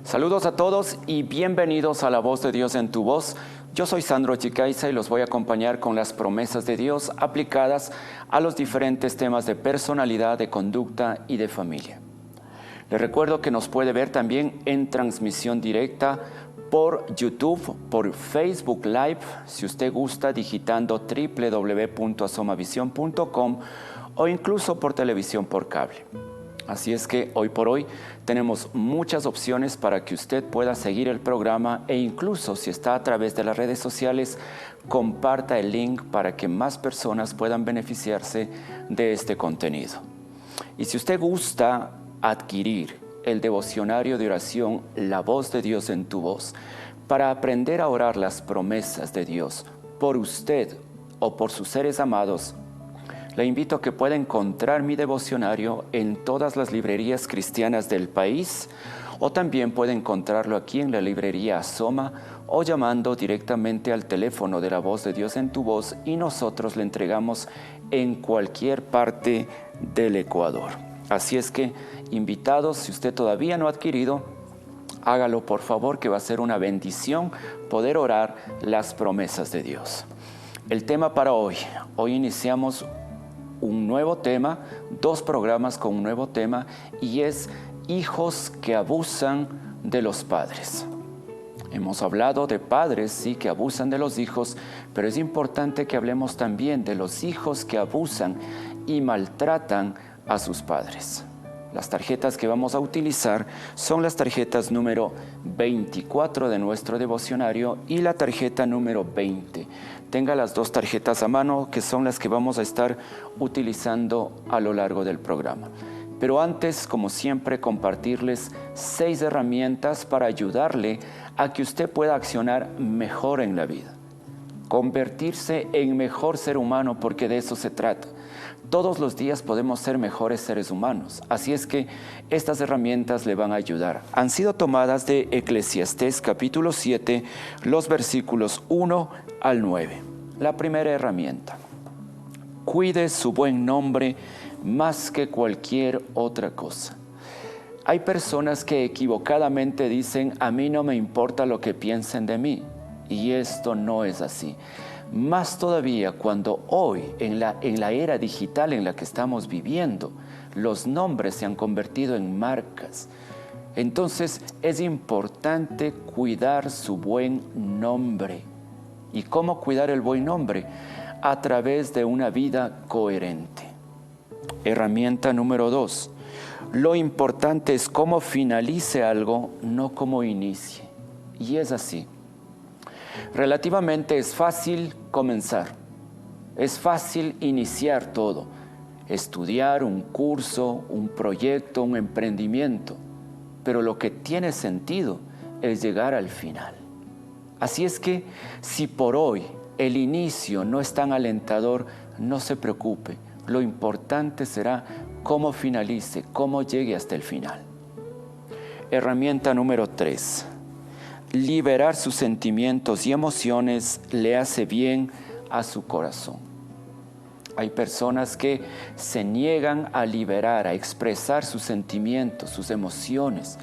Saludos a todos y bienvenidos a La Voz de Dios en tu Voz. Yo soy Sandro Chicaiza y los voy a acompañar con las promesas de Dios aplicadas a los diferentes temas de personalidad, de conducta y de familia. Les recuerdo que nos puede ver también en transmisión directa por YouTube, por Facebook Live, si usted gusta, digitando www.asomavision.com o incluso por televisión por cable. Así es que hoy por hoy tenemos muchas opciones para que usted pueda seguir el programa e incluso si está a través de las redes sociales, comparta el link para que más personas puedan beneficiarse de este contenido. Y si usted gusta adquirir el devocionario de oración La Voz de Dios en tu Voz, para aprender a orar las promesas de Dios por usted o por sus seres amados, le invito a que pueda encontrar mi devocionario en todas las librerías cristianas del país o también puede encontrarlo aquí en la librería Asoma o llamando directamente al teléfono de La Voz de Dios en tu Voz y nosotros le entregamos en cualquier parte del Ecuador. Así es que, invitados, si usted todavía no ha adquirido, hágalo por favor, que va a ser una bendición poder orar las promesas de Dios. El tema para hoy iniciamos un nuevo tema, 2 programas con un nuevo tema y es hijos que abusan de los padres. Hemos hablado de padres, sí, que abusan de los hijos, pero es importante que hablemos también de los hijos que abusan y maltratan a sus padres. Las tarjetas que vamos a utilizar son las tarjetas número 24 de nuestro devocionario y la tarjeta número 20. Tenga las 2 tarjetas a mano que son las que vamos a estar utilizando a lo largo del programa. Pero antes, como siempre, compartirles 6 herramientas para ayudarle a que usted pueda accionar mejor en la vida. Convertirse en mejor ser humano, porque de eso se trata. Todos los días podemos ser mejores seres humanos, así es que estas herramientas le van a ayudar. Han sido tomadas de Eclesiastés capítulo 7, los versículos 1 al 9. La primera herramienta: cuide su buen nombre más que cualquier otra cosa. Hay personas que equivocadamente dicen, a mí no me importa lo que piensen de mí, y esto no es así. Más todavía cuando hoy, en la era digital en la que estamos viviendo, los nombres se han convertido en marcas. Entonces es importante cuidar su buen nombre. ¿Y cómo cuidar el buen nombre? A través de una vida coherente. Herramienta número 2. Lo importante es cómo finalice algo, no cómo inicie. Y es así. Relativamente es fácil comenzar, es fácil iniciar todo, estudiar un curso, un proyecto, un emprendimiento, pero lo que tiene sentido es llegar al final. Así es que si por hoy el inicio no es tan alentador, no se preocupe, lo importante será cómo finalice, cómo llegue hasta el final. Herramienta número 3. Liberar sus sentimientos y emociones le hace bien a su corazón. Hay personas que se niegan a liberar, a expresar sus sentimientos, sus emociones.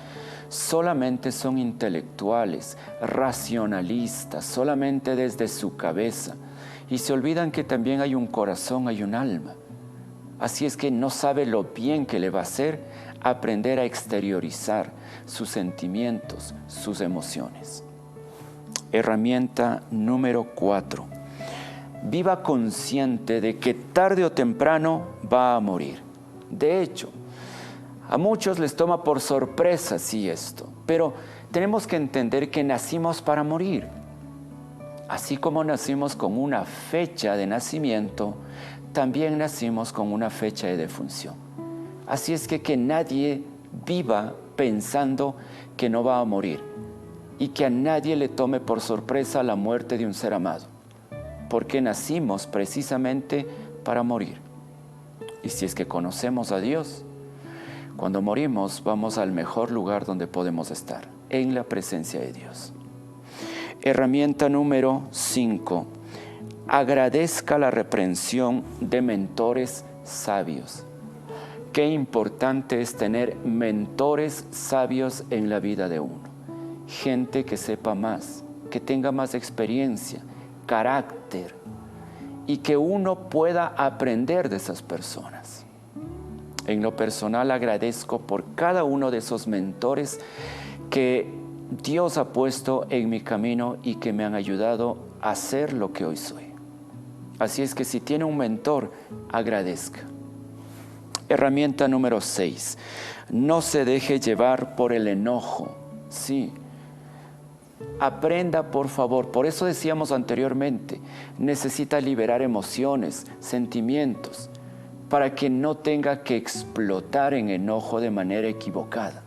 Solamente son intelectuales, racionalistas, solamente desde su cabeza. Y se olvidan que también hay un corazón, hay un alma. Así es que no sabe lo bien que le va a hacer aprender a exteriorizar sus sentimientos, sus emociones. Herramienta número 4. Viva consciente de que tarde o temprano va a morir. De hecho, a muchos les toma por sorpresa sí esto, pero tenemos que entender que nacimos para morir. Así como nacimos con una fecha de nacimiento, también nacimos con una fecha de defunción. Así es que nadie viva pensando que no va a morir y que a nadie le tome por sorpresa la muerte de un ser amado, porque nacimos precisamente para morir. Y si es que conocemos a Dios, cuando morimos vamos al mejor lugar donde podemos estar, en la presencia de Dios. Herramienta número 5. Agradezca la reprensión de mentores sabios. Qué importante es tener mentores sabios en la vida de uno. gente que sepa más, que tenga más experiencia, carácter, y que uno pueda aprender de esas personas. En lo personal agradezco por cada uno de esos mentores que Dios ha puesto en mi camino y que me han ayudado a ser lo que hoy soy. Así es que si tiene un mentor, agradezca. Herramienta número 6. No se deje llevar por el enojo. Sí. Aprenda, por favor. Por eso decíamos anteriormente, necesita liberar emociones, sentimientos, para que no tenga que explotar en enojo de manera equivocada.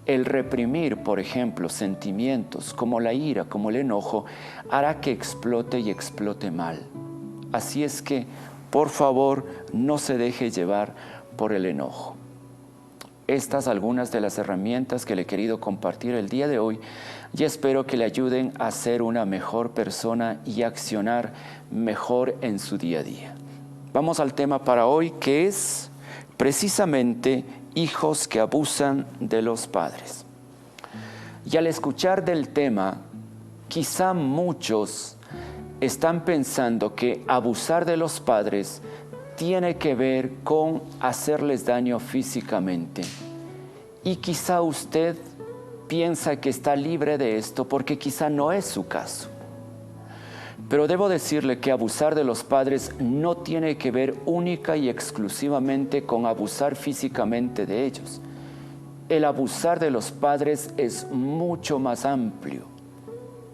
El reprimir, por ejemplo, sentimientos como la ira, como el enojo, hará que explote y explote mal. Así es que, por favor, no se deje llevar por el enojo. Estas algunas de las herramientas que le he querido compartir el día de hoy y espero que le ayuden a ser una mejor persona y accionar mejor en su día a día. Vamos al tema para hoy, que es precisamente hijos que abusan de los padres. Y al escuchar del tema, quizá muchos están pensando que abusar de los padres tiene que ver con hacerles daño físicamente. Y quizá usted piensa que está libre de esto porque quizá no es su caso. Pero debo decirle que abusar de los padres no tiene que ver única y exclusivamente con abusar físicamente de ellos. El abusar de los padres es mucho más amplio.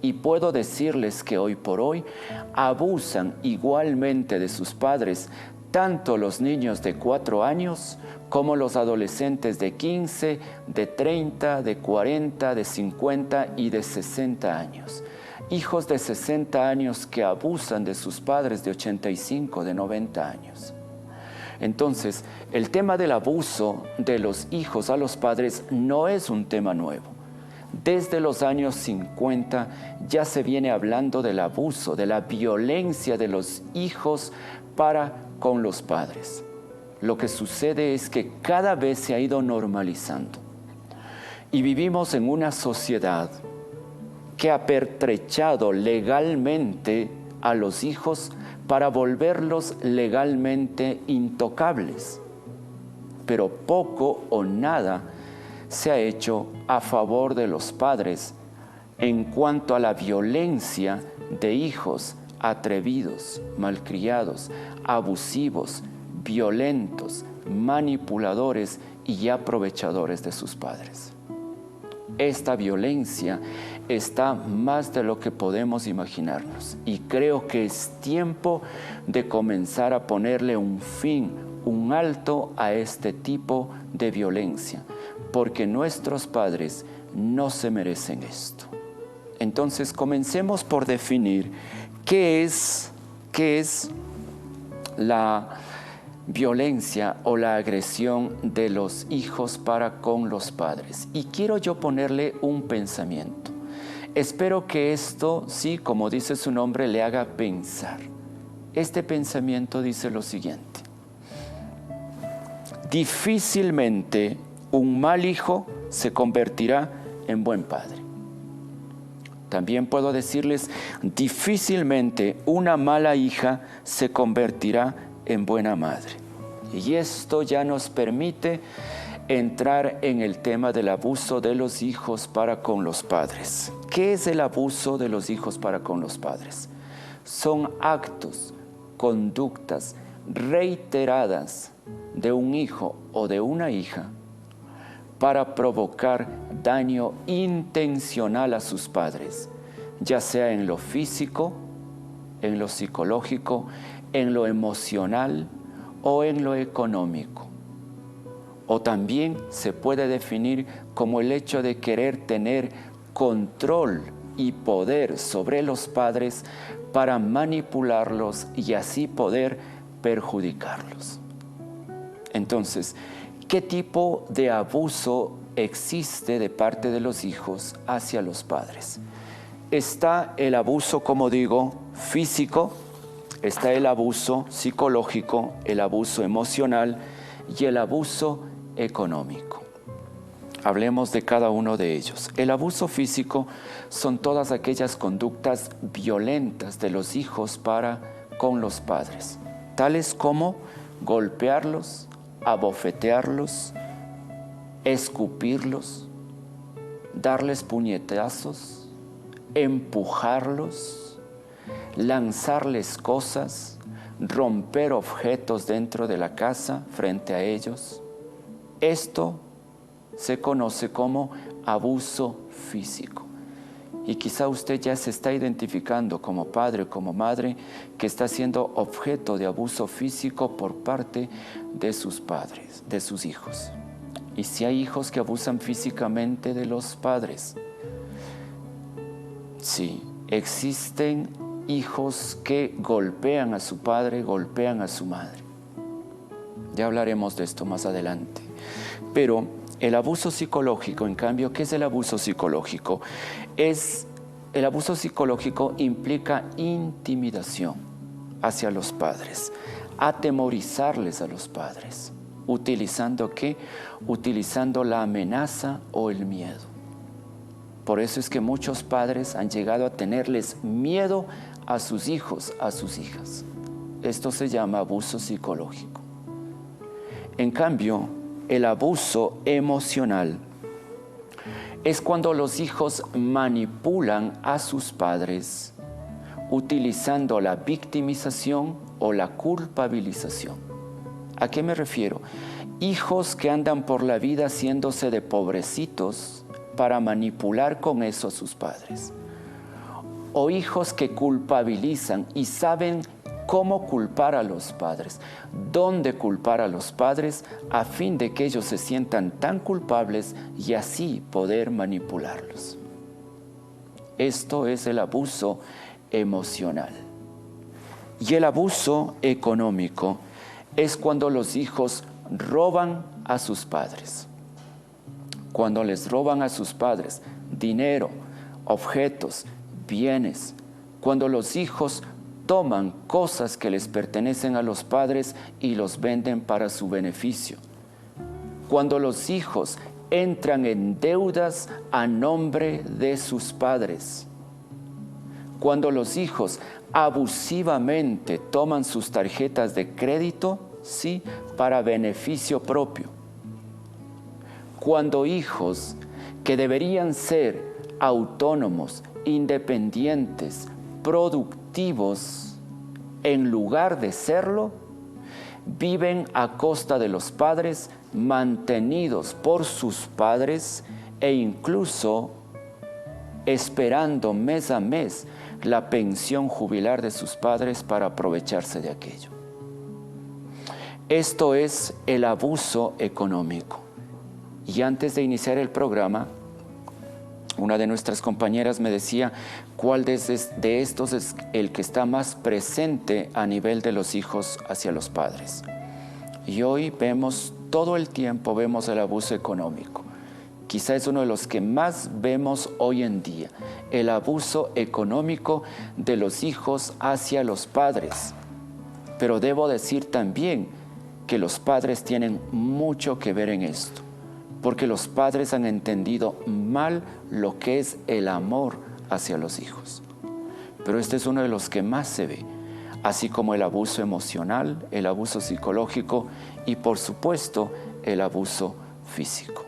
Y puedo decirles que hoy por hoy abusan igualmente de sus padres, tanto los niños de 4 años como los adolescentes de 15, de 30, de 40, de 50 y de 60 años. Hijos de 60 años que abusan de sus padres de 85, de 90 años. Entonces, el tema del abuso de los hijos a los padres no es un tema nuevo. Desde los años 50 ya se viene hablando del abuso, de la violencia de los hijos para con los padres. Lo que sucede es que cada vez se ha ido normalizando. Y vivimos en una sociedad que ha pertrechado legalmente a los hijos para volverlos legalmente intocables. Pero poco o nada se ha hecho a favor de los padres en cuanto a la violencia de hijos atrevidos, malcriados, abusivos, violentos, manipuladores y aprovechadores de sus padres. Esta violencia está más de lo que podemos imaginarnos y creo que es tiempo de comenzar a ponerle un fin, un alto a este tipo de violencia, porque nuestros padres no se merecen esto. Entonces comencemos por definir qué es la violencia o la agresión de los hijos para con los padres. Y quiero yo ponerle un pensamiento. Espero que esto, sí, como dice su nombre, le haga pensar. Este pensamiento dice lo siguiente: difícilmente un mal hijo se convertirá en buen padre. También puedo decirles, difícilmente una mala hija se convertirá en buena madre. Y esto ya nos permite entrar en el tema del abuso de los hijos para con los padres. ¿Qué es el abuso de los hijos para con los padres? Son actos, conductas reiteradas de un hijo o de una hija para provocar daño intencional a sus padres, ya sea en lo físico, en lo psicológico, en lo emocional o en lo económico. O también se puede definir como el hecho de querer tener control y poder sobre los padres para manipularlos y así poder perjudicarlos. Entonces, ¿qué tipo de abuso existe de parte de los hijos hacia los padres? Está el abuso, como digo, físico, está el abuso psicológico, el abuso emocional y el abuso económico. hablemos de cada uno de ellos. El abuso físico son todas aquellas conductas violentas de los hijos para con los padres, tales como golpearlos, abofetearlos, escupirlos, darles puñetazos, empujarlos, lanzarles cosas, romper objetos dentro de la casa frente a ellos. Esto se conoce como abuso físico. Y quizá usted ya se está identificando como padre o como madre que está siendo objeto de abuso físico por parte de sus padres, de sus hijos. Y si hay hijos que abusan físicamente de los padres, sí, existen hijos que golpean a su padre, golpean a su madre. Ya hablaremos de esto más adelante. Pero el abuso psicológico, en cambio, ¿qué es el abuso psicológico? El abuso psicológico implica intimidación hacia los padres, atemorizarles a los padres. ¿Utilizando qué? Utilizando la amenaza o el miedo. Por eso es que muchos padres han llegado a tenerles miedo a sus hijos, a sus hijas. Esto se llama abuso psicológico. En cambio, el abuso emocional es cuando los hijos manipulan a sus padres utilizando la victimización o la culpabilización. ¿A qué me refiero? Hijos que andan por la vida haciéndose de pobrecitos para manipular con eso a sus padres. O hijos que culpabilizan y saben cómo culpar a los padres, dónde culpar a los padres a fin de que ellos se sientan tan culpables y así poder manipularlos. Esto es el abuso emocional. Y el abuso económico es cuando los hijos roban a sus padres. Cuando les roban a sus padres dinero, objetos, bienes. Cuando los hijos toman cosas que les pertenecen a los padres y los venden para su beneficio. Cuando los hijos entran en deudas a nombre de sus padres. Cuando los hijos abusivamente toman sus tarjetas de crédito, sí, para beneficio propio. Cuando hijos que deberían ser autónomos, independientes, productivos, en lugar de serlo, viven a costa de los padres, mantenidos por sus padres e incluso esperando mes a mes la pensión jubilar de sus padres para aprovecharse de aquello. Esto es el abuso económico. Y antes de iniciar el programa, una de nuestras compañeras me decía cuál de estos es el que está más presente a nivel de los hijos hacia los padres. Y hoy todo el tiempo vemos el abuso económico. Quizá es uno de los que más vemos hoy en día, el abuso económico de los hijos hacia los padres. Pero debo decir también que los padres tienen mucho que ver en esto, porque los padres han entendido mal lo que es el amor hacia los hijos. Pero este es uno de los que más se ve, así como el abuso emocional, el abuso psicológico y, por supuesto, el abuso físico.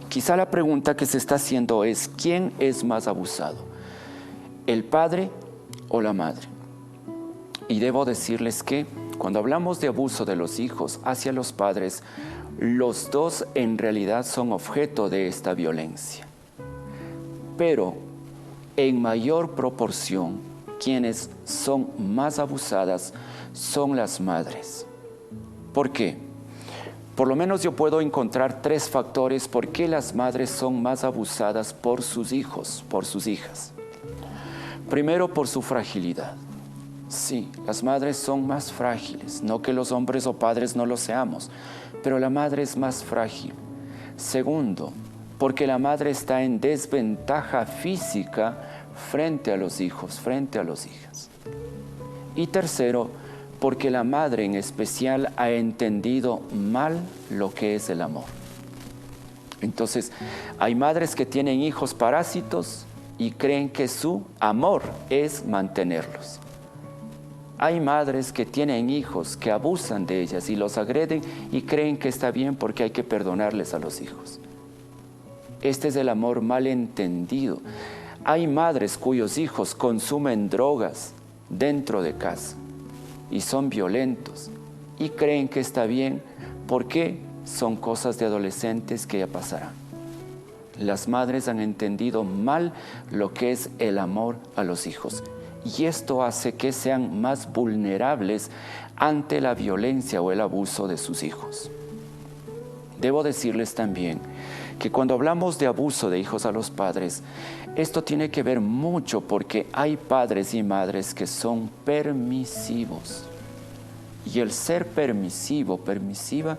Quizá la pregunta que se está haciendo es, ¿quién es más abusado? ¿El padre o la madre? Y debo decirles que cuando hablamos de abuso de los hijos hacia los padres, los dos en realidad son objeto de esta violencia. Pero en mayor proporción, quienes son más abusadas son las madres. ¿Por qué? Por lo menos yo puedo encontrar 3 factores por qué las madres son más abusadas por sus hijos, por sus hijas. Primero, por su fragilidad. Sí, las madres son más frágiles, no que los hombres o padres no lo seamos, pero la madre es más frágil. Segundo, porque la madre está en desventaja física frente a los hijos, frente a las hijas. Y tercero, porque la madre en especial ha entendido mal lo que es el amor. Entonces, hay madres que tienen hijos parásitos y creen que su amor es mantenerlos. Hay madres que tienen hijos que abusan de ellas y los agreden y creen que está bien porque hay que perdonarles a los hijos. Este es el amor mal entendido. Hay madres cuyos hijos consumen drogas dentro de casa y son violentos y creen que está bien porque son cosas de adolescentes que ya pasarán. Las madres han entendido mal lo que es el amor a los hijos y esto hace que sean más vulnerables ante la violencia o el abuso de sus hijos. Debo decirles también que cuando hablamos de abuso de hijos a los padres, esto tiene que ver mucho porque hay padres y madres que son permisivos. Y el ser permisivo, permisiva,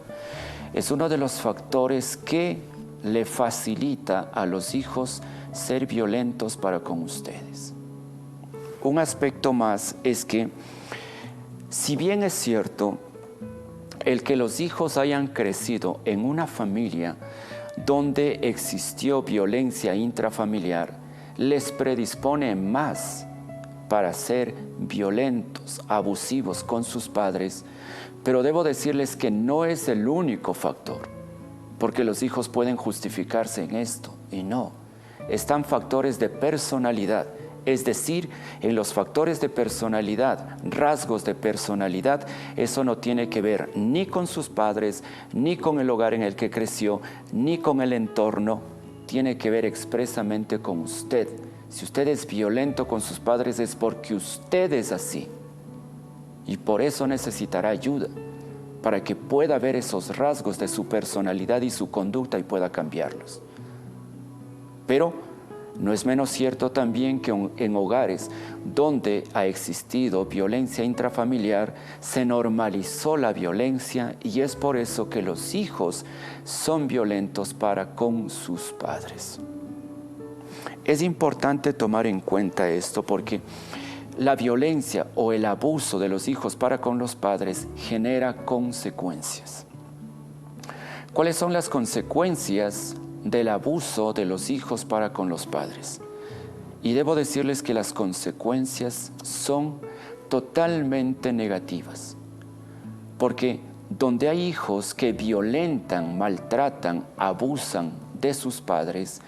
es uno de los factores que le facilita a los hijos ser violentos para con ustedes. Un aspecto más es que, si bien es cierto, el que los hijos hayan crecido en una familia donde existió violencia intrafamiliar, les predispone más para ser violentos, abusivos con sus padres, pero debo decirles que no es el único factor, porque los hijos pueden justificarse en esto y no. Están factores de personalidad, es decir, en los factores de personalidad, rasgos de personalidad, eso no tiene que ver ni con sus padres, ni con el hogar en el que creció, ni con el entorno, tiene que ver expresamente con usted. Si usted es violento con sus padres es porque usted es así y por eso necesitará ayuda para que pueda ver esos rasgos de su personalidad y su conducta y pueda cambiarlos. Pero no es menos cierto también que en hogares donde ha existido violencia intrafamiliar, se normalizó la violencia y es por eso que los hijos son violentos para con sus padres. Es importante tomar en cuenta esto porque la violencia o el abuso de los hijos para con los padres genera consecuencias. ¿Cuáles son las consecuencias del abuso de los hijos para con los padres? Y debo decirles que las consecuencias son totalmente negativas, porque donde hay hijos que violentan, maltratan, abusan de sus padres,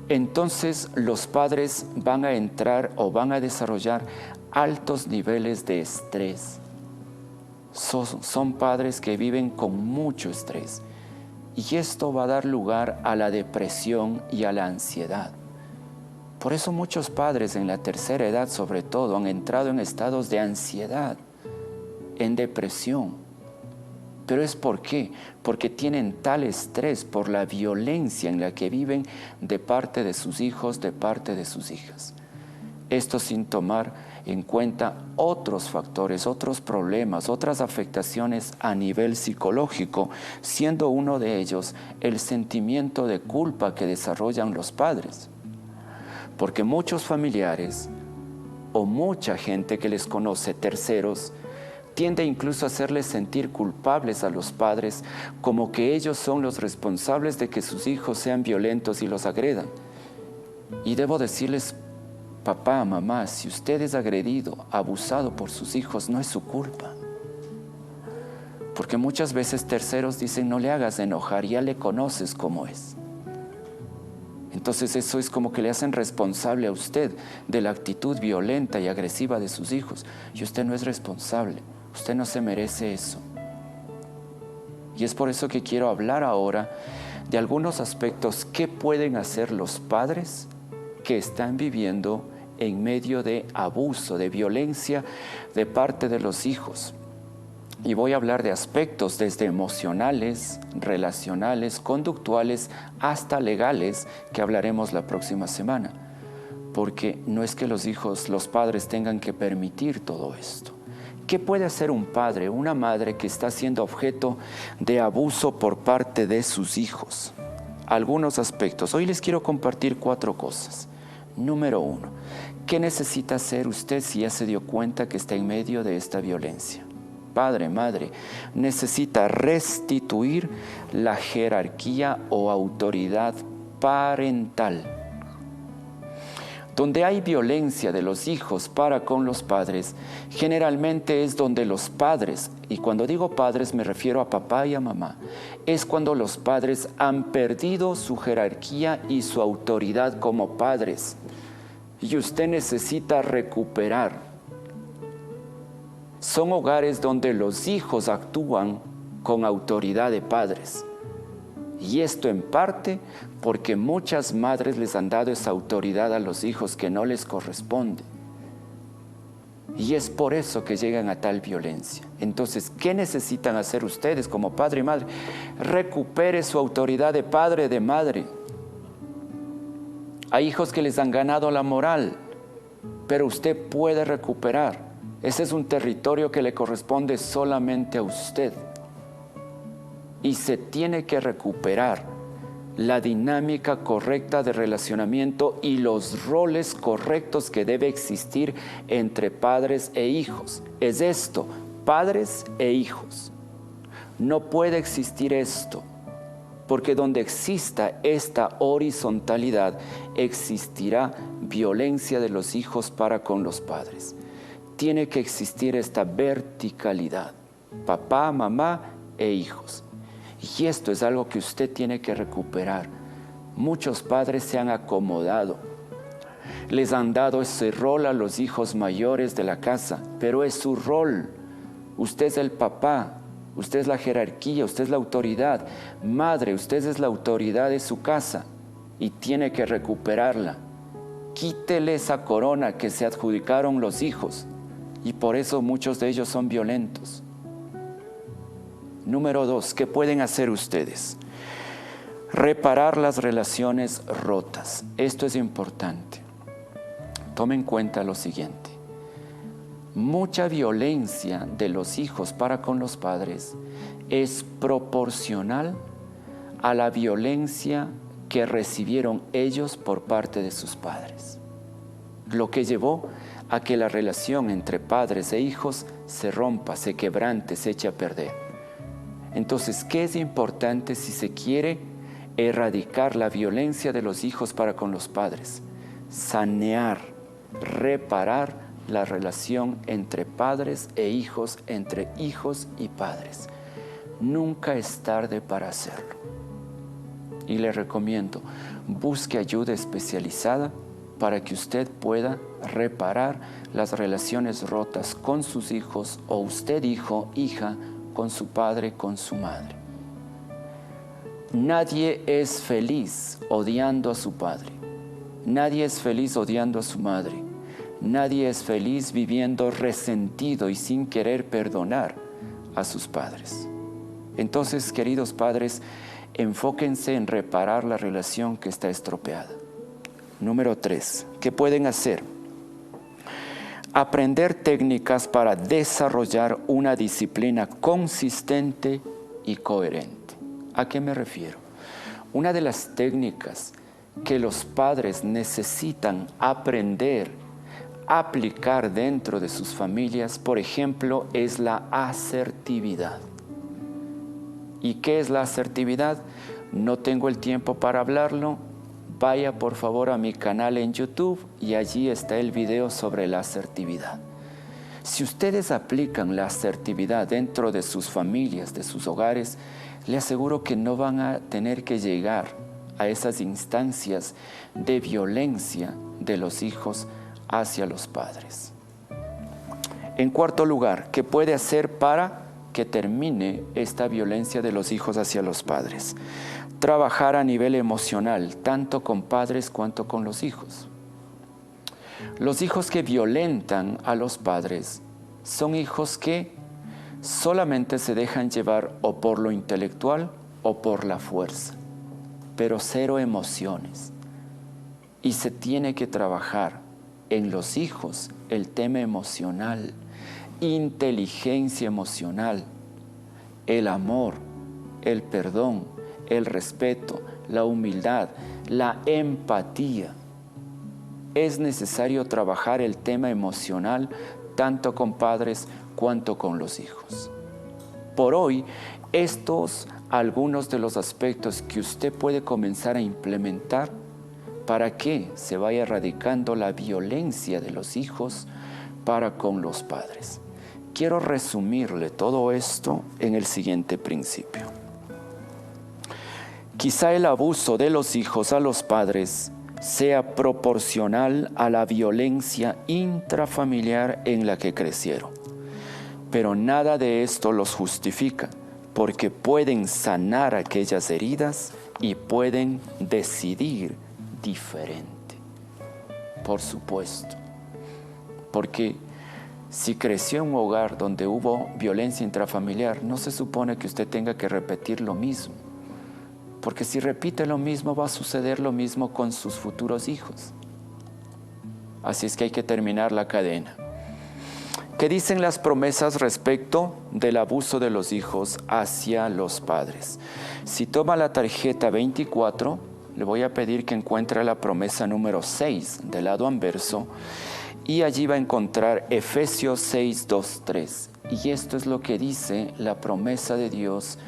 entonces los padres van a entrar o van a desarrollar altos niveles de estrés. Son padres que viven con mucho estrés. Y esto va a dar lugar a la depresión y a la ansiedad. Por eso muchos padres en la tercera edad sobre todo han entrado en estados de ansiedad, en depresión. ¿Pero es por qué? Porque tienen tal estrés por la violencia en la que viven de parte de sus hijos, de parte de sus hijas. Esto sin tomar en cuenta otros factores, otros problemas, otras afectaciones a nivel psicológico, siendo uno de ellos el sentimiento de culpa que desarrollan los padres. Porque muchos familiares o mucha gente que les conoce, terceros, tiende incluso a hacerles sentir culpables a los padres, como que ellos son los responsables de que sus hijos sean violentos y los agredan. Y debo decirles, papá, mamá, si usted es agredido, abusado por sus hijos, no es su culpa. Porque muchas veces terceros dicen, no le hagas enojar, ya le conoces cómo es. Entonces eso es como que le hacen responsable a usted de la actitud violenta y agresiva de sus hijos. Y usted no es responsable, usted no se merece eso. Y es por eso que quiero hablar ahora de algunos aspectos que pueden hacer los padres que están viviendo en medio de abuso, de violencia de parte de los hijos. Y voy a hablar de aspectos desde emocionales, relacionales, conductuales, hasta legales, que hablaremos la próxima semana. Porque no es que los hijos, los padres tengan que permitir todo esto. ¿Qué puede hacer un padre, una madre que está siendo objeto de abuso por parte de sus hijos? Algunos aspectos. Hoy les quiero compartir 4 cosas. Número 1, ¿qué necesita hacer usted si ya se dio cuenta que está en medio de esta violencia? padre, madre, necesita restituir la jerarquía o autoridad parental. Donde hay violencia de los hijos para con los padres, generalmente es donde los padres, y cuando digo padres me refiero a papá y a mamá, es cuando los padres han perdido su jerarquía y su autoridad como padres. Y usted necesita recuperar. Son hogares donde los hijos actúan con autoridad de padres. Y esto en parte porque muchas madres les han dado esa autoridad a los hijos que no les corresponde. Y es por eso que llegan a tal violencia. Entonces, ¿qué necesitan hacer ustedes como padre y madre? Recupere su autoridad de padre, de madre. Hay hijos que les han ganado la moral, pero usted puede recuperar. Ese es un territorio que le corresponde solamente a usted. Y se tiene que recuperar la dinámica correcta de relacionamiento y los roles correctos que debe existir entre padres e hijos. Es esto, padres e hijos. No puede existir esto, porque donde exista esta horizontalidad, existirá violencia de los hijos para con los padres. Tiene que existir esta verticalidad, papá, mamá e hijos. Y esto es algo que usted tiene que recuperar. Muchos padres se han acomodado. Les han dado ese rol a los hijos mayores de la casa, pero es su rol. Usted es el papá, usted es la jerarquía, usted es la autoridad. Madre, usted es la autoridad de su casa y tiene que recuperarla. Quítele esa corona que se adjudicaron los hijos y por eso muchos de ellos son violentos. Número 2, ¿qué pueden hacer ustedes? Reparar las relaciones rotas. Esto es importante. Tomen en cuenta lo siguiente. Mucha violencia de los hijos para con los padres es proporcional a la violencia que recibieron ellos por parte de sus padres. Lo que llevó a que la relación entre padres e hijos se rompa, se quebrante, se eche a perder. Entonces, ¿qué es importante si se quiere erradicar la violencia de los hijos para con los padres? Sanear, reparar la relación entre padres e hijos, entre hijos y padres. Nunca es tarde para hacerlo. Y le recomiendo, busque ayuda especializada para que usted pueda reparar las relaciones rotas con sus hijos o usted, hijo, hija, con su padre, con su madre. Nadie es feliz odiando a su padre. Nadie es feliz odiando a su madre. Nadie es feliz viviendo resentido y sin querer perdonar a sus padres. Entonces, queridos padres, enfóquense en reparar la relación que está estropeada. Número 3, ¿qué pueden hacer? Aprender técnicas para desarrollar una disciplina consistente y coherente. ¿A qué me refiero? Una de las técnicas que los padres necesitan aprender, aplicar dentro de sus familias, por ejemplo, es la asertividad. ¿Y qué es la asertividad? No tengo el tiempo para hablarlo. Vaya por favor a mi canal en YouTube y allí está el video sobre la asertividad. Si ustedes aplican la asertividad dentro de sus familias, de sus hogares, le aseguro que no van a tener que llegar a esas instancias de violencia de los hijos hacia los padres. En cuarto lugar, ¿qué puede hacer para que termine esta violencia de los hijos hacia los padres? Trabajar a nivel emocional, tanto con padres cuanto con los hijos. Los hijos que violentan a los padres son hijos que solamente se dejan llevar o por lo intelectual o por la fuerza, pero cero emociones. Y se tiene que trabajar en los hijos el tema emocional, inteligencia emocional, el amor, el perdón, el respeto, la humildad, la empatía. Es necesario trabajar el tema emocional tanto con padres cuanto con los hijos. Por hoy, estos algunos de los aspectos que usted puede comenzar a implementar para que se vaya erradicando la violencia de los hijos para con los padres. Quiero resumirle todo esto en el siguiente principio. Quizá el abuso de los hijos a los padres sea proporcional a la violencia intrafamiliar en la que crecieron. Pero nada de esto los justifica, porque pueden sanar aquellas heridas y pueden decidir diferente. Por supuesto, porque si creció en un hogar donde hubo violencia intrafamiliar, no se supone que usted tenga que repetir lo mismo. Porque si repite lo mismo, va a suceder lo mismo con sus futuros hijos. Así es que hay que terminar la cadena. ¿Qué dicen las promesas respecto del abuso de los hijos hacia los padres? Si toma la tarjeta 24, le voy a pedir que encuentre la promesa número 6 del lado anverso y allí va a encontrar Efesios 6, 2, 3. Y esto es lo que dice la promesa de Dios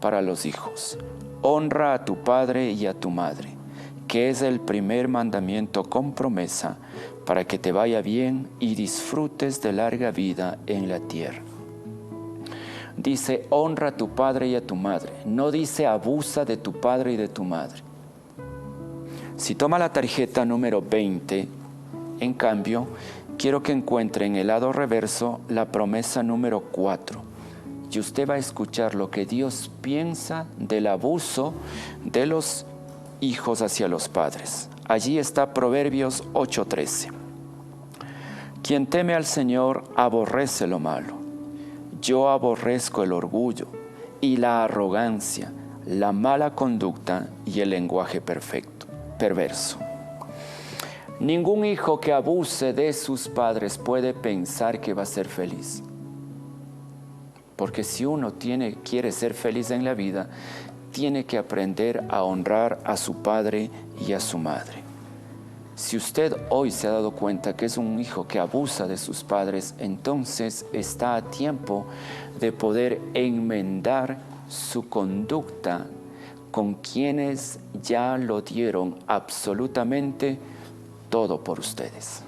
para los hijos. Honra a tu padre y a tu madre, que es el primer mandamiento con promesa, para que te vaya bien y disfrutes de larga vida en la tierra. Dice, honra a tu padre y a tu madre. No dice, abusa de tu padre y de tu madre. Si toma la tarjeta número 20, en cambio, quiero que encuentre en el lado reverso la promesa número 4. Y usted va a escuchar lo que Dios piensa del abuso de los hijos hacia los padres. Allí está Proverbios 8:13. Quien teme al Señor aborrece lo malo. Yo aborrezco el orgullo y la arrogancia, la mala conducta y el lenguaje perverso. Ningún hijo que abuse de sus padres puede pensar que va a ser feliz. Porque si uno quiere ser feliz en la vida, tiene que aprender a honrar a su padre y a su madre. Si usted hoy se ha dado cuenta que es un hijo que abusa de sus padres, entonces está a tiempo de poder enmendar su conducta con quienes ya lo dieron absolutamente todo por ustedes.